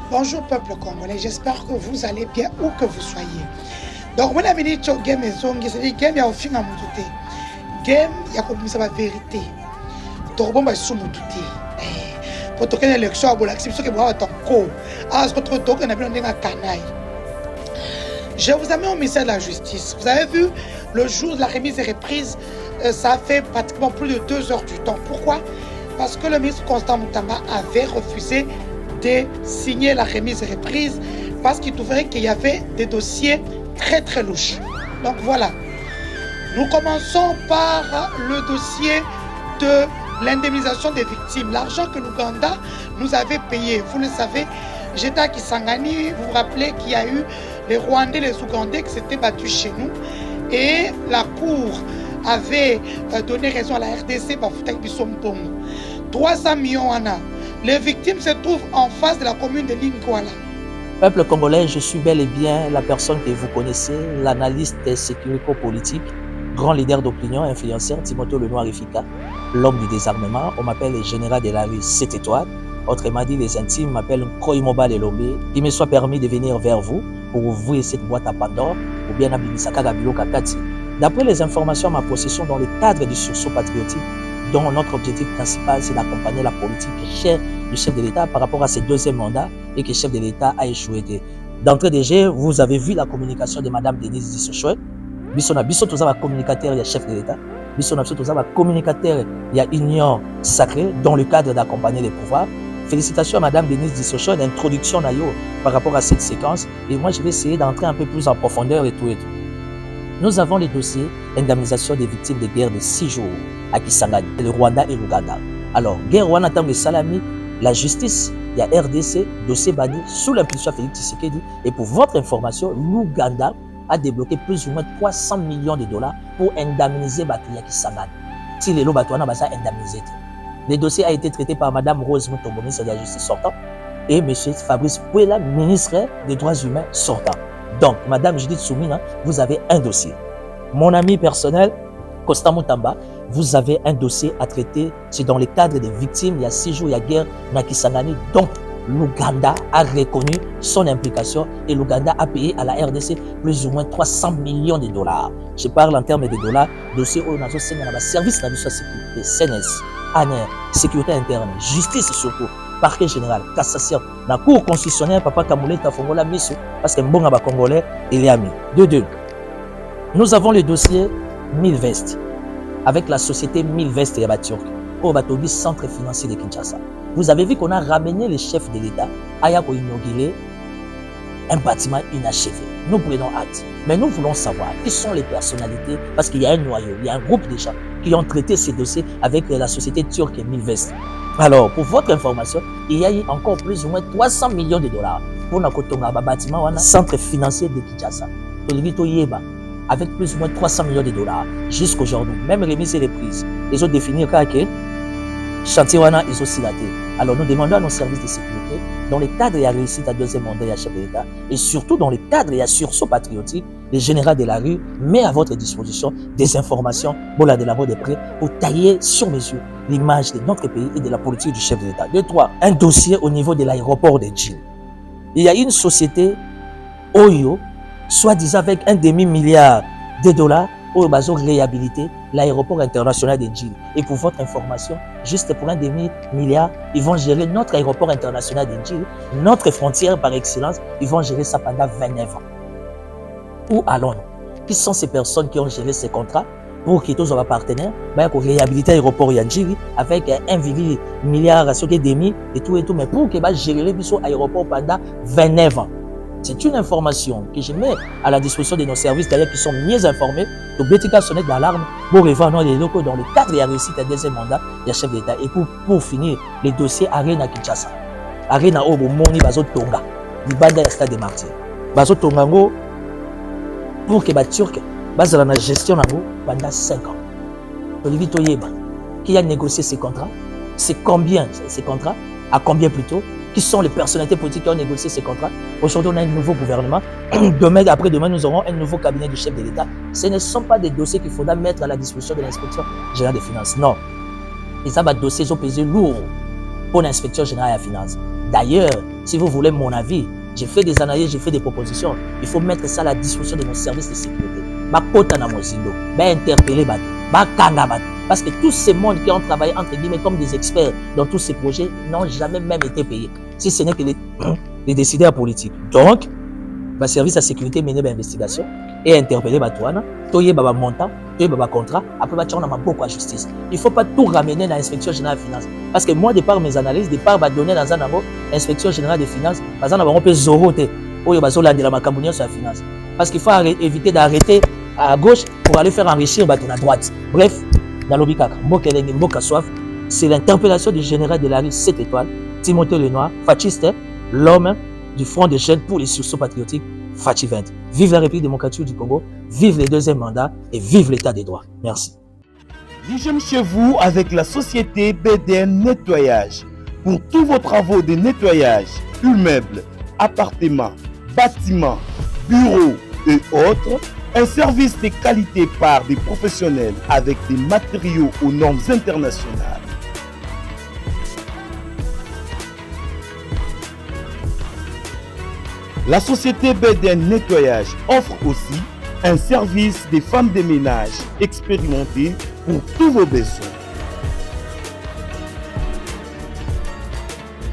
Bonjour peuple congolais, j'espère que vous allez bien où que vous soyez. Donc, on a venu sur game et zone, c'est-à-dire game il y a au fin à monter. Game il y a comme ça la vérité. Donc bon bah sous monter. Pour toquer l'élection à Bolaxi, ce que moi ton co. Ah, ce que tu toques, on a bien un canaille. Je vous amène au ministère de la Justice. Vous avez vu le jour de la remise et reprise, ça a fait pratiquement plus de 2 heures du temps. Pourquoi? Parce que le ministre Constant Moutamba avait refusé de signer la remise et reprise parce qu'il trouvait qu'il y avait des dossiers très très louches. Donc voilà. Nous commençons par le dossier de l'indemnisation des victimes. L'argent que l'Ouganda nous avait payé, vous le savez, j'étais à Kisangani, vous vous rappelez qu'il y a eu les Rwandais, les Ougandais qui s'étaient battus chez nous et la Cour avait donné raison à la RDC, 300 millions en a. Les victimes se trouvent en face de la commune de Lingwala. Peuple congolais, je suis bel et bien la personne que vous connaissez, l'analyste sécurité-politique, grand leader d'opinion, influenceur, Timothée Lenoir-Efika, l'homme du désarmement. On m'appelle le général de la rue 7 étoiles. Autrement dit, les intimes m'appellent Koimoba Lelombe. Il me soit permis de venir vers vous pour ouvrir cette boîte à Pandore ou bien à Binisaka Gabilo Kakati. D'après les informations à ma possession dans le cadre du sursaut patriotique, dont notre objectif principal, c'est d'accompagner la politique chère du chef de l'État par rapport à ses deuxième mandats et que le chef de l'État a échoué. D'entrée de jeu, vous avez vu la communication de Mme Denise Dissochoy. Bisona biso toza ba communicateur ya chef de l'État. Bisona biso toza ba communicateur ya Union Sacrée dans le cadre d'accompagner les pouvoirs. Félicitations à Mme Denise Dissochoy d'introduction par rapport à cette séquence. Et moi, je vais essayer d'entrer un peu plus en profondeur et tout et tout. Nous avons les dossiers d'indemnisation des victimes de guerre de 6 jours à Kisangani, le Rwanda et l'Ouganda. Alors, guerre Rwanda tant que Salami, la justice, il y a RDC, dossier banni sous l'impulsion de Félix Tshisekedi. Et pour votre information, l'Ouganda a débloqué plus ou moins 300 millions de dollars pour indemniser Batuya Kisangani. Si les lots Batuana va indemniser. Le dossier a été traité par Mme Rose Mutombo, ministre de la Justice sortant, et M. Fabrice Pouela, ministre des Droits humains sortant. Donc, Mme Judith Soumina, vous avez un dossier. Mon ami personnel, Constant Moutamba, vous avez un dossier à traiter. C'est dans le cadre des victimes. Il y a 6 jours, il y a guerre na Kisangani. Donc, l'Ouganda a reconnu son implication et l'Ouganda a payé à la RDC plus ou moins 300 millions de dollars. Je parle en termes de dollars. Dossier où nous avons service de la sécurité, CNS, ANER, sécurité interne, justice surtout. Parquet général, cassation, la cour constitutionnelle, Papa Kamoulé, Tafongola, Misso, parce que bon à Congolais, il est ami. Deux. Nous avons le dossier 1000 Vestes, avec la société 1000 Vestes et Turc, au Batobi, centre financier de Kinshasa. Vous avez vu qu'on a ramené le chef de l'État à inaugurer un bâtiment inachevé. Nous prenons acte. Mais nous voulons savoir qui sont les personnalités, parce qu'il y a un noyau, il y a un groupe de gens qui ont traité ces dossiers avec la société turque 1000 Vestes. Alors, pour votre information, il y a eu encore plus ou moins 300 millions de dollars pour le bâtiment, centre financier de Kinshasa. Avec plus ou moins 300 millions de dollars jusqu'aujourd'hui, même remise et reprise. Ils ont défini que chantier, ils ont silaté. Alors, nous demandons à nos services de sécurité, dans le cadre de la réussite à deuxième mandat et à chef de l'État, et surtout dans le cadre de la sursaut patriotique, le général de la rue met à votre disposition des informations pour la délaborer de près, pour tailler sur mesure l'image de notre pays et de la politique du chef de l'État. 2, 3. Un dossier au niveau de l'aéroport de Djil. Il y a une société, Oyo, soi-disant avec un demi-milliard de dollars, pour réhabiliter l'aéroport international de Djil. Et pour votre information, juste pour un demi-milliard, ils vont gérer notre aéroport international de Djil, notre frontière par excellence, ils vont gérer ça pendant 29 ans. Où allons-nous? Qui sont ces personnes qui ont géré ces contrats pour qu'ils soient partenaires pour réhabiliter l'aéroport de Djil avec 1,1 milliard demi et tout, mais pour qu'ils gérer l'aéroport pendant 29 ans. C'est une information que je mets à la disposition de nos services d'ailleurs qui sont mieux informés. Donc, Bétika sonnette d'alarme pour revoir les locaux dans le cadre de la réussite à deuxième mandat des chefs d'État. Et pour finir, les dossiers Arena Kinshasa. Arena Obo Moni Bazo Tonga. Libanda ya Stade des Martyrs. Bazo Tonga pour que les Turcs basent la gestion pendant 5 ans. Olivier Toyeba, qui a négocié ces contrats, c'est combien ces contrats, à combien plutôt? Qui sont les personnalités politiques qui ont négocié ces contrats. Aujourd'hui, on a un nouveau gouvernement. Demain, après-demain, nous aurons un nouveau cabinet du chef de l'État. Ce ne sont pas des dossiers qu'il faudra mettre à la disposition de l'inspection générale des finances. Non. Et ça va dossier, ils ont pesé lourd pour l'inspection générale des finances. D'ailleurs, si vous voulez mon avis, j'ai fait des analyses, j'ai fait des propositions. Il faut mettre ça à la disposition de nos services de sécurité. Bakota na mozindo, interpeller Bato, Bakanga Bato. Parce que tous ces mondes qui ont travaillé entre guillemets comme des experts dans tous ces projets n'ont jamais même été payés. Si ce n'est que les décideurs politiques. Donc, le service de sécurité mené l'investigation et interpeller Batouana, toye baba montant, toye baba contrat, après on a beaucoup à justice. Il ne faut pas tout ramener dans l'inspection générale des finances. Parce que moi, de par mes analyses, de par donner dans un abo, inspection générale des finances, parce qu'on peut zoroter, ou il va de la macambounia sur la finance. Parce qu'il faut éviter d'arrêter à gauche pour aller faire enrichir Batouna à droite. Bref, dans l'obikaka, Mboka Soif, c'est l'interpellation du général de la rue 7 étoiles, Timothée Lenoir, fasciste, l'homme du Front des jeunes pour les sursauts patriotiques, Fachi 20. Vive la République démocratique du Congo, vive les deuxièmes mandats et vive l'état des droits. Merci. L'hygiène chez vous avec la société BDN Nettoyage. Pour tous vos travaux de nettoyage, immeubles, appartements, bâtiments, bureaux et autres, un service de qualité par des professionnels avec des matériaux aux normes internationales. La société BDN Nettoyage offre aussi un service des femmes de ménage expérimentées pour tous vos besoins.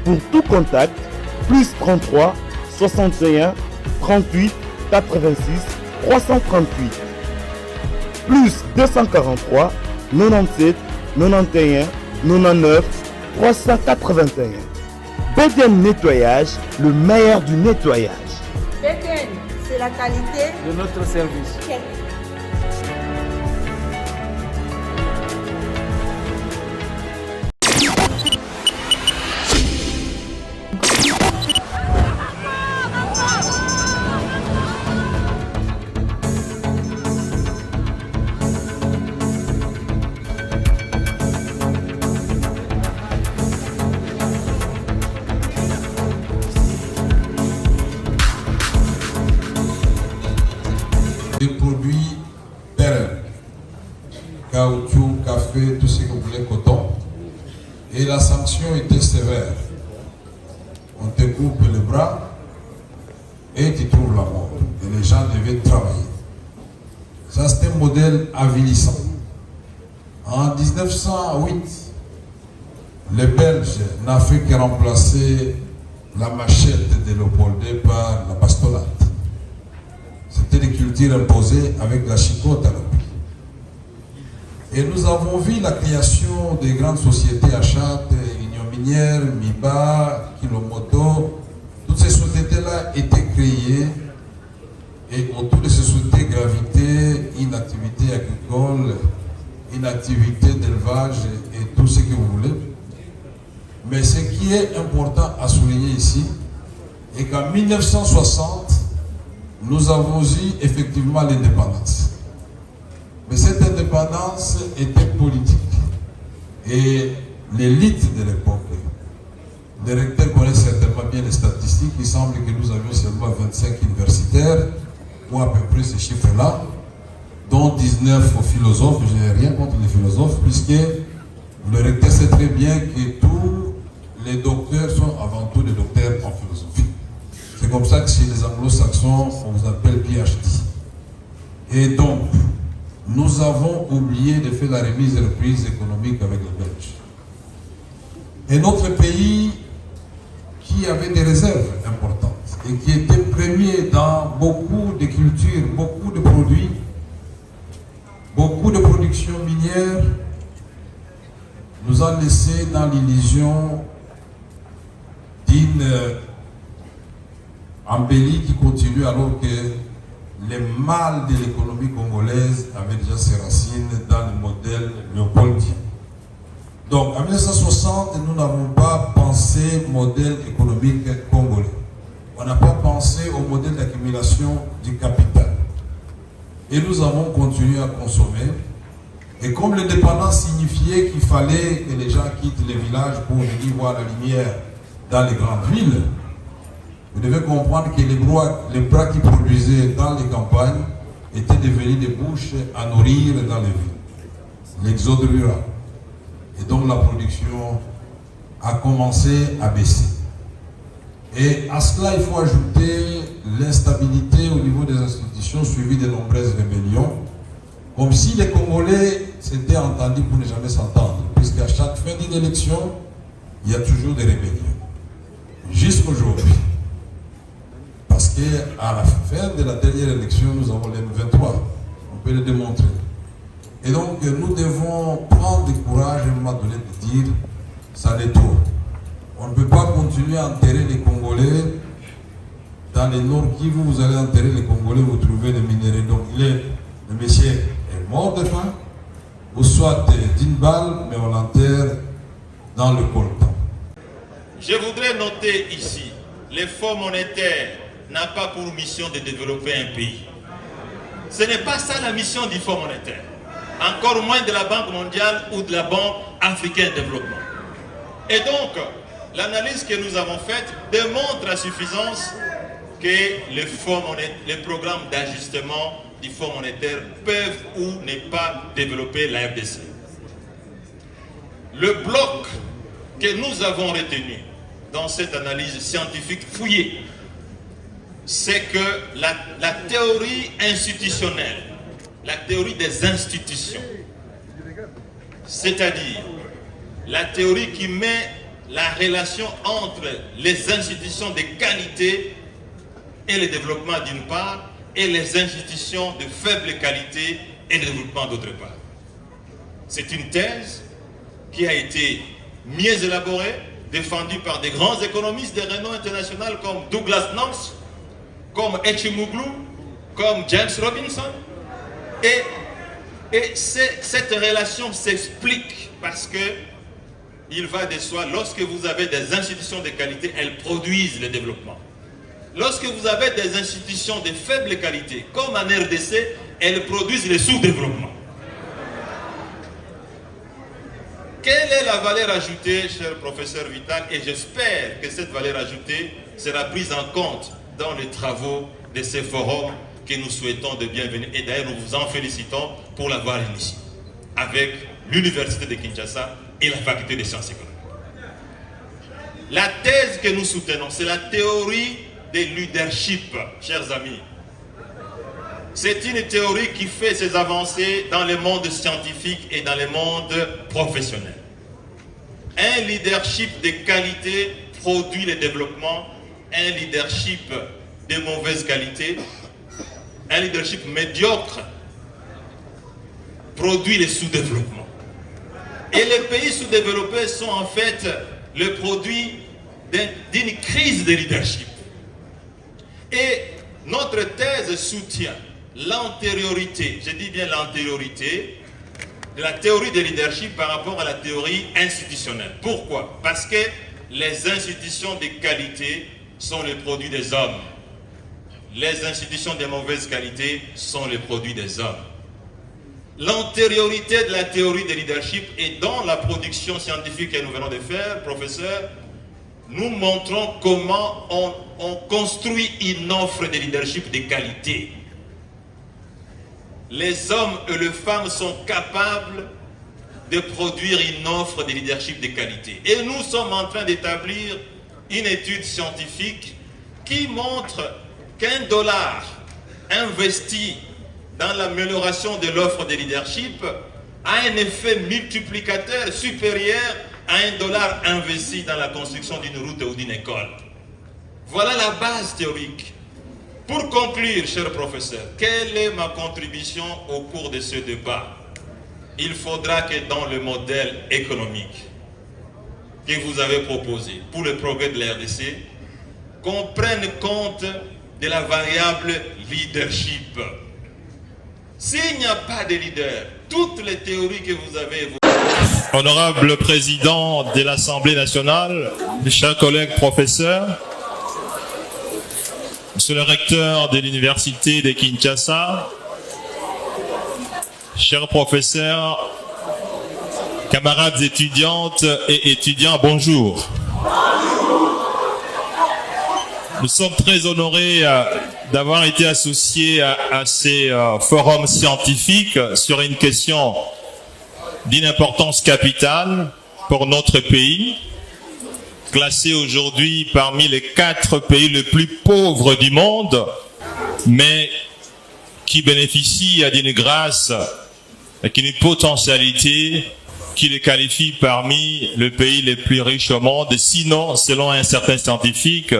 Pour tout contact, plus 33 61 38 86 338, plus 243 97 91 99 381. BDN Nettoyage, le meilleur du nettoyage. BDN, c'est la qualité de notre service. Des produits pérennes, caoutchouc, café, tout ce que vous voulez, coton. Et la sanction était sévère. On te coupe le bras et tu trouves la mort. Et les gens devaient travailler. Ça, c'était un modèle avilissant. En 1908, les Belges n'ont fait que remplacer la machette de Léopoldé par la bastonnade. C'était des cultures imposées avec la chicote à l'appui. Et nous avons vu la création des grandes sociétés achat, Union Minière, Miba, Kilomoto. Toutes ces sociétés-là étaient créées et autour de ces sociétés gravitaient une activité agricole, une activité d'élevage et tout ce que vous voulez. Mais ce qui est important à souligner ici est qu'en 1960, nous avons eu effectivement l'indépendance. Mais cette indépendance était politique. Et l'élite de l'époque, les recteurs connaissent certainement bien les statistiques, il semble que nous avions seulement 25 universitaires, ou à peu près ces chiffres-là, dont 19 philosophes. Je n'ai rien contre les philosophes, puisque le recteur sait très bien que tous les docteurs sont avant tout des docteurs en philosophie. C'est comme ça que chez les anglo-saxons, on vous appelle PhD. Et donc, nous avons oublié de faire la remise et reprise économique avec les Belges. Et notre pays, qui avait des réserves importantes et qui était premier dans beaucoup de cultures, beaucoup de produits, beaucoup de production minière, nous a laissé dans l'illusion d'une embellie qui continue alors que les mâles de l'économie congolaise avaient déjà ses racines dans le modèle léopoldien. Donc en 1960, nous n'avons pas pensé modèle économique congolais. On n'a pas pensé au modèle d'accumulation du capital. Et nous avons continué à consommer. Et comme l'indépendance signifiait qu'il fallait que les gens quittent les villages pour venir voir la lumière dans les grandes villes, vous devez comprendre que les bras qui produisaient dans les campagnes étaient devenus des bouches à nourrir dans les villes. L'exode rural. Et donc la production a commencé à baisser. Et à cela, il faut ajouter l'instabilité au niveau des institutions suivie de nombreuses rébellions, comme si les Congolais s'étaient entendus pour ne jamais s'entendre, puisqu'à chaque fin d'élection, il y a toujours des rébellions. Jusqu'aujourd'hui. Parce qu'à la fin de la dernière élection, nous avons les M23. On peut le démontrer. Et donc, nous devons prendre du courage à un moment donné de dire, ça l'est trop. On ne peut pas continuer à enterrer les Congolais. Dans les Nord Kivu, vous allez enterrer les Congolais, vous trouvez des minéraux. Donc, le monsieur est mort de faim, ou soit d'une balle, mais on l'enterre dans le coltan. Je voudrais noter ici, les Fonds monétaires n'a pas pour mission de développer un pays. Ce n'est pas ça la mission du Fonds monétaire. Encore moins de la Banque mondiale ou de la Banque africaine de développement. Et donc, l'analyse que nous avons faite démontre à suffisance que les programmes d'ajustement du Fonds monétaire peuvent ou ne pas développer la RDC. Le bloc que nous avons retenu dans cette analyse scientifique fouillée, c'est que la théorie institutionnelle, la théorie des institutions, c'est-à-dire la théorie qui met la relation entre les institutions de qualité et le développement d'une part, et les institutions de faible qualité et le développement d'autre part. C'est une thèse qui a été mieux élaborée, défendue par des grands économistes de renom international comme Douglas North, comme Echimoglu, comme James Robinson. Et cette relation s'explique parce que il va de soi, lorsque vous avez des institutions de qualité, elles produisent le développement. Lorsque vous avez des institutions de faible qualité, comme en RDC, elles produisent le sous-développement. Quelle est la valeur ajoutée, cher professeur Vital? Et j'espère que cette valeur ajoutée sera prise en compte dans les travaux de ces forums que nous souhaitons de bienvenue. Et d'ailleurs, nous vous en félicitons pour l'avoir initié avec l'Université de Kinshasa et la Faculté des sciences économiques. La thèse que nous soutenons, c'est la théorie des leadership, chers amis. C'est une théorie qui fait ses avancées dans le monde scientifique et dans le monde professionnel. Un leadership de qualité produit le développement, un leadership de mauvaise qualité, un leadership médiocre produit le sous-développement. Et les pays sous-développés sont en fait le produit d'une crise de leadership. Et notre thèse soutient l'antériorité, je dis bien l'antériorité, de la théorie de leadership par rapport à la théorie institutionnelle. Pourquoi? Parce que les institutions de qualité sont le produit des hommes. Les institutions de mauvaise qualité sont le produit des hommes. L'antériorité de la théorie de leadership est dans la production scientifique que nous venons de faire, professeur. Nous montrons comment on construit une offre de leadership de qualité. Les hommes et les femmes sont capables de produire une offre de leadership de qualité. Et nous sommes en train d'établir une étude scientifique qui montre qu'$1 investi dans l'amélioration de l'offre de leadership a un effet multiplicateur supérieur à $1 investi dans la construction d'une route ou d'une école. Voilà la base théorique. Pour conclure, cher professeur, quelle est ma contribution au cours de ce débat? Il faudra que dans le modèle économique que vous avez proposé pour le progrès de la RDC, qu'on prenne compte de la variable leadership. S'il n'y a pas de leader, toutes les théories que vous avez évoquées. Honorable président de l'Assemblée nationale, mes chers collègues professeurs, monsieur le recteur de l'Université de Kinshasa, chers professeurs, camarades étudiantes et étudiants, bonjour. Nous sommes très honorés d'avoir été associés à ces forums scientifiques sur une question d'une importance capitale pour notre pays. classé aujourd'hui parmi les 4 pays les plus pauvres du monde, mais qui bénéficie d'une grâce et d'une potentialité qui les qualifie parmi les pays les plus riches au monde, sinon, selon un certain scientifique,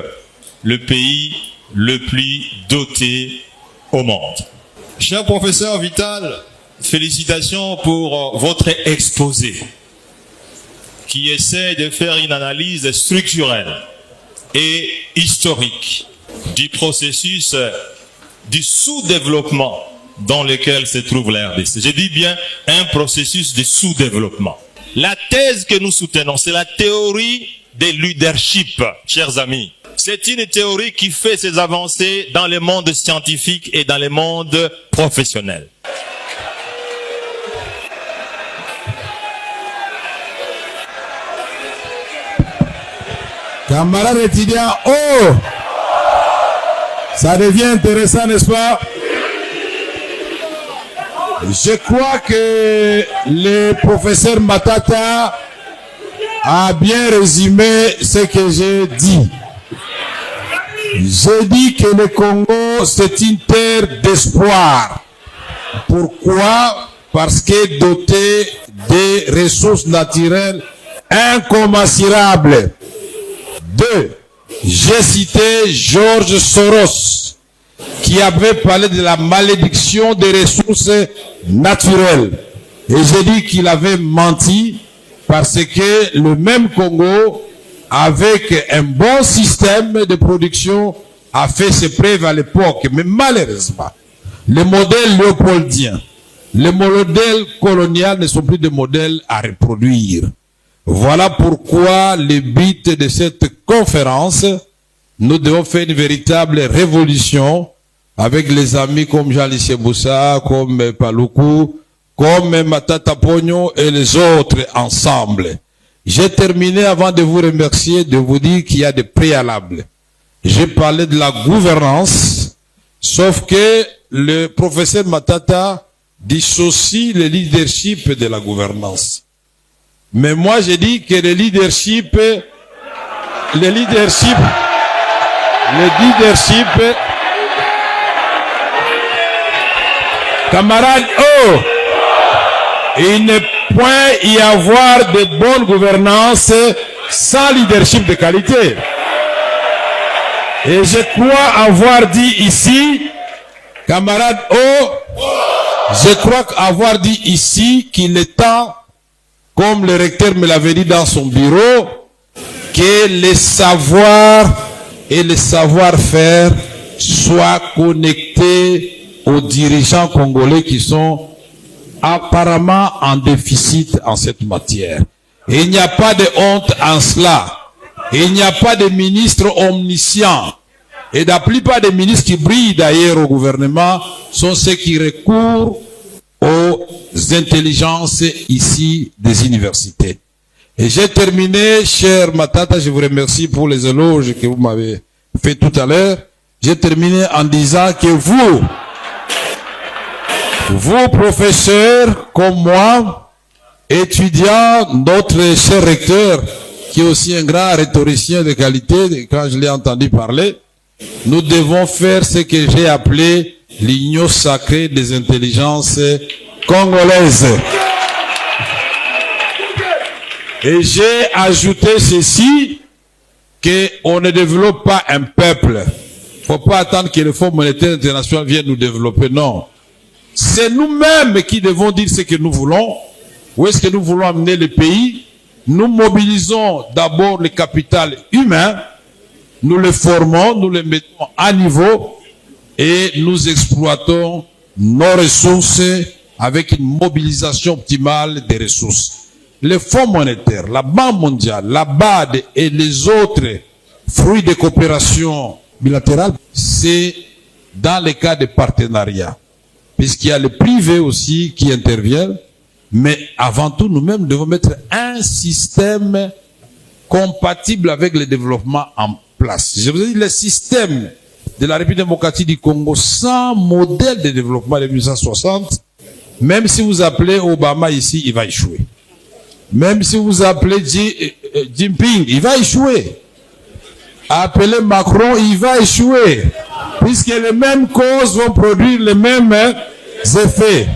le pays le plus doté au monde. Cher professeur Vital, félicitations pour votre exposé qui essaie de faire une analyse structurelle et historique du processus du sous-développement dans lequel se trouve la RDC. Je dis bien un processus de sous-développement. La thèse que nous soutenons, c'est la théorie des leadership, chers amis. C'est une théorie qui fait ses avancées dans le monde scientifique et dans le monde professionnel. Camarades étudiants, oh! Ça devient intéressant, n'est-ce pas? Je crois que le professeur Matata a bien résumé ce que j'ai dit. J'ai dit que le Congo, c'est une terre d'espoir. Pourquoi? Parce que doté des ressources naturelles incommensurables. 2. J'ai cité George Soros, qui avait parlé de la malédiction des ressources naturelles. Et j'ai dit qu'il avait menti parce que le même Congo, avec un bon système de production, a fait ses preuves à l'époque. Mais malheureusement, les modèles léopoldiens, les modèles coloniaux ne sont plus des modèles à reproduire. Voilà pourquoi le but de cette conférence, nous devons faire une véritable révolution avec les amis comme Jean-Lycée Boussa, comme Paloukou, comme Matata Pogno et les autres ensemble. J'ai terminé avant de vous remercier, de vous dire qu'il y a des préalables. J'ai parlé de la gouvernance, sauf que le professeur Matata dissocie le leadership de la gouvernance. Mais moi, j'ai dit que le leadership, camarades, oh, il ne peut y avoir de bonne gouvernance sans leadership de qualité. Et je crois avoir dit ici, camarades, oh, je crois avoir dit ici qu'il est temps, comme le recteur me l'avait dit dans son bureau, que les savoirs et les savoir-faire soient connectés aux dirigeants congolais qui sont apparemment en déficit en cette matière. Et il n'y a pas de honte en cela. Et il n'y a pas de ministre omniscient. Et la plupart des ministres qui brillent d'ailleurs au gouvernement sont ceux qui recourent aux intelligences ici des universités. Et j'ai terminé, cher Matata, je vous remercie pour les éloges que vous m'avez fait tout à l'heure. J'ai terminé en disant que vous professeurs comme moi, étudiants, notre cher recteur, qui est aussi un grand rhétoricien de qualité, quand je l'ai entendu parler, nous devons faire ce que j'ai appelé l'union sacrée des intelligences congolaises. Et j'ai ajouté ceci, qu'on ne développe pas un peuple. Faut pas attendre que le Fonds monétaire international vienne nous développer, non. C'est nous-mêmes qui devons dire ce que nous voulons. Où est-ce que nous voulons amener le pays? Nous mobilisons d'abord le capital humain, nous le formons, nous le mettons à niveau et nous exploitons nos ressources avec une mobilisation optimale des ressources. Le Fonds monétaire, la Banque mondiale, la BAD et les autres fruits de coopération bilatérale, c'est dans les cas de partenariat. Puisqu'il y a le privé aussi qui intervient, mais avant tout, nous-mêmes devons mettre un système compatible avec le développement en place. Je vous ai dit, le système de la République démocratique du Congo sans modèle de développement de 1960, même si vous appelez Obama ici, il va échouer. Même si vous appelez Jinping, il va échouer. Appelez Macron, il va échouer. Puisque les mêmes causes vont produire les mêmes effets.